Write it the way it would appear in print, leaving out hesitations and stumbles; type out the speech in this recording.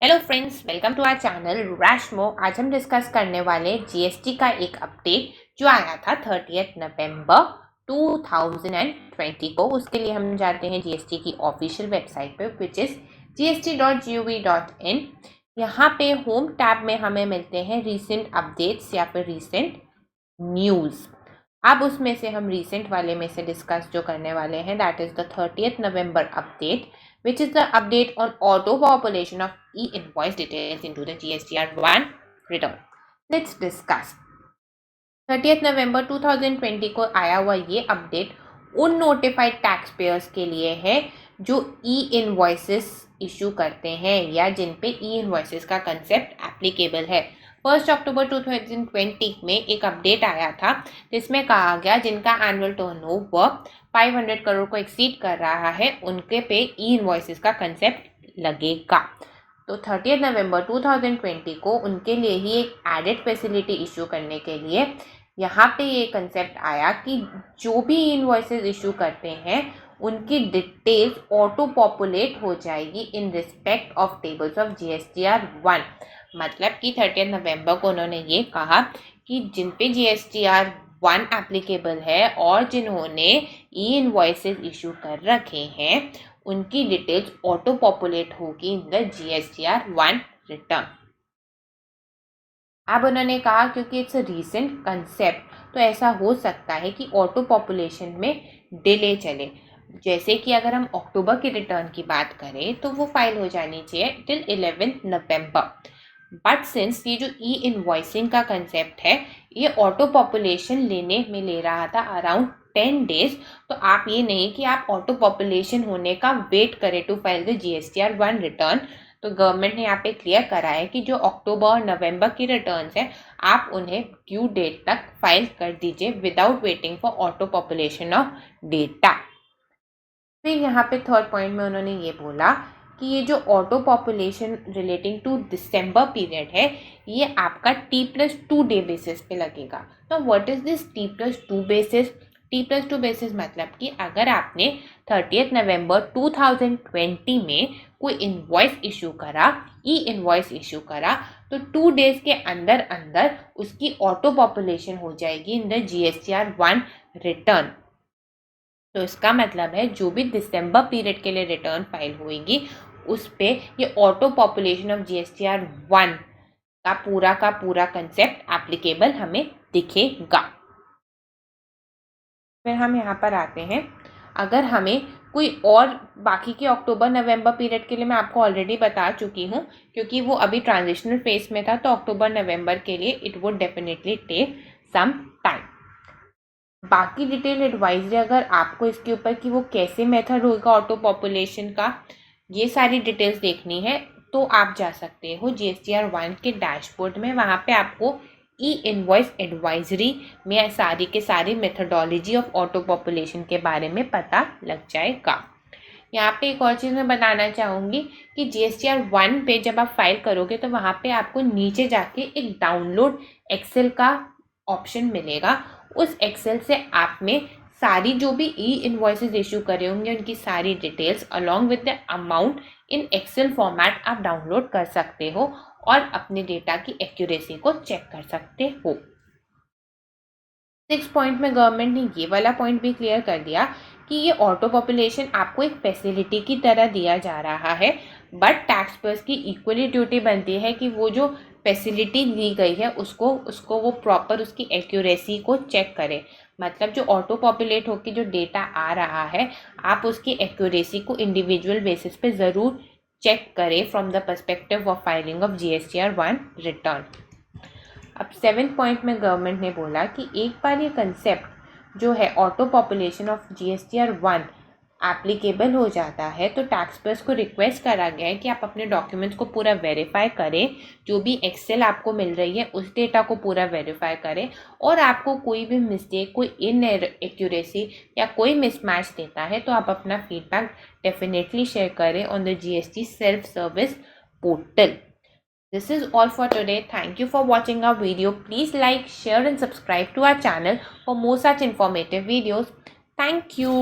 Hello friends, welcome to our channel रैशमो। आज हम डिस्कस करने वाले जीएसटी का एक अपडेट जो आया था 30 नवंबर 2020 को। उसके लिए हम जाते हैं जीएसटी की ऑफिशियल वेबसाइट पे विच इज़ gst.gov.in। यहाँ पे होम टैब में हमें मिलते हैं रीसेंट अपडेट्स या फिर रीसेंट न्यूज़। अब उसमें से हम रीसेंट वाले में से डिस्कस जो करने वाले हैं that is the 30 November update which is the update on auto population of e-invoice details into the GSTR1 return. Let's discuss. 30 नवंबर 2020 को आया हुआ ये अपडेट उन नोटिफाइड टैक्स पेयर्स के लिए है जो ई इनवॉइसेस इशू करते हैं या जिन पे ई इनवॉइसेस का कंसेप्ट एप्लीकेबल है। 1 अक्टूबर 2020 में एक अपडेट आया था जिसमें कहा गया जिनका एनुअल टर्नओवर 500 करोड़ को एक्सीड कर रहा है उनके पे ई इनवॉइसेस का कंसेप्ट लगेगा। तो 30 नवंबर 2020 को उनके लिए ही एक एडेड फैसिलिटी इशू करने के लिए यहाँ पे ये कंसेप्ट आया कि जो भी इनवॉइसेस इशू करते हैं उनकी डिटेल्स ऑटो पॉपुलेट हो जाएगी in respect of tables of GSTR1। मतलब कि 30 नवंबर को उन्होंने ये कहा कि जिन पे GSTR1 एप्लीकेबल है और जिन्होंने ई इनवॉइसेस इशू कर रखे हैं उनकी डिटेल्स ऑटो पॉपुलेट होगी इन द GSTR1 रिटर्न। अब उन्होंने कहा क्योंकि इट्स अ रीसेंट कंसेप्ट तो ऐसा हो सकता है कि ऑटो पॉपुलेशन में डिले चले। जैसे कि अगर हम अक्टूबर के रिटर्न की बात करें तो वो फाइल हो जानी चाहिए टिल 11 नवंबर। बट सिंस ये जो ई इनवॉइसिंग का कंसेप्ट है ये ऑटो पॉपुलेशन लेने में ले रहा था अराउंड 10 डेज, तो आप ये नहीं कि आप ऑटो पॉपुलेशन होने का वेट करें to file the GSTR1 return. तो गवर्नमेंट ने यहाँ पे क्लियर करा है कि जो अक्टूबर और नवंबर की रिटर्न्स हैं आप उन्हें ड्यू डेट तक फाइल कर दीजिए without waiting for auto population of data. फिर यहाँ पे थर्ड पॉइंट में उन्होंने ये बोला कि ये जो ऑटो पॉपुलेशन रिलेटिंग टू दिसंबर पीरियड है ये आपका T+2 डे बेसिस पे लगेगा। तो what is this T+2 basis? T+2 basis मतलब कि अगर आपने 30 नवंबर 2020 में कोई इनवॉइस इशू करा, ई इनवॉइस इशू करा, तो 2 डेज के अंदर अंदर उसकी ऑटो पॉपुलेशन हो जाएगी इन द GSTR1 रिटर्न। तो इसका मतलब है जो भी दिसंबर पीरियड के लिए रिटर्न फाइल होगी उस पे ये ऑटो पॉपुलेशन ऑफ GSTR1 का पूरा कंसेप्ट एप्लीकेबल हमें दिखेगा। फिर हम यहाँ पर आते हैं, अगर हमें कोई और बाकी के अक्टूबर नवंबर पीरियड के लिए मैं आपको ऑलरेडी बता चुकी हूँ क्योंकि वो अभी ट्रांजिशनल फेज में था, तो अक्टूबर नवंबर के लिए it would definitely take some time. बाकी डिटेल एडवाइजरी अगर आपको इसके ऊपर कि वो कैसे मेथड होगा ऑटो पॉपुलेशन का ये सारी डिटेल्स देखनी है तो आप जा सकते हो GSTR1 के डैशबोर्ड में। वहाँ पे आपको ई इनवॉइस एडवाइजरी में सारी के सारी मेथडोलॉजी ऑफ ऑटो पॉपुलेशन के बारे में पता लग जाएगा। यहाँ पे एक और चीज़ मैं बताना चाहूँगी कि GSTR1 पे जब आप फाइल करोगे तो वहाँ पे आपको नीचे जाके एक डाउनलोड एक्सेल का ऑप्शन मिलेगा। उस एक्सेल से आप में सारी जो भी ई इनवॉइसेस इशू करे होंगे उनकी सारी details along with the amount in excel format आप डाउनलोड कर सकते हो और अपने डेटा की एक्यूरेसी को चेक कर सकते हो। 6 पॉइंट में गवर्नमेंट ने ये वाला पॉइंट भी क्लियर कर दिया कि ये ऑटो पॉपुलेशन आपको एक फैसिलिटी की तरह दिया जा रहा है, बट टैक्स पेयर्स की इक्वली ड्यूटी बनती है कि वो जो फैसिलिटी दी गई है उसको वो प्रॉपर उसकी एक्यूरेसी को चेक करें। मतलब जो ऑटो पॉपुलेट होकर जो डेटा आ रहा है आप उसकी एक्यूरेसी को इंडिविजुअल बेसिस पे ज़रूर चेक करें from the perspective of filing of GSTR1 return. अब 7 पॉइंट में गवर्नमेंट ने बोला कि एक बार ये कंसेप्ट जो है auto population of GSTR1 applicable हो जाता है तो टैक्स पेयर्स को रिक्वेस्ट करा गया है कि आप अपने डॉक्यूमेंट्स को पूरा वेरीफाई करें, जो भी एक्सेल आपको मिल रही है उस डेटा को पूरा वेरीफाई करें और आपको कोई भी मिस्टेक, कोई इनएक्यूरेसी या कोई मिसमैच देता है तो आप अपना फीडबैक डेफिनेटली शेयर करें on the GST self service portal. This is all for today. Thank you for watching our video. Please like, share and subscribe to our channel for more such informative videos. Thank you.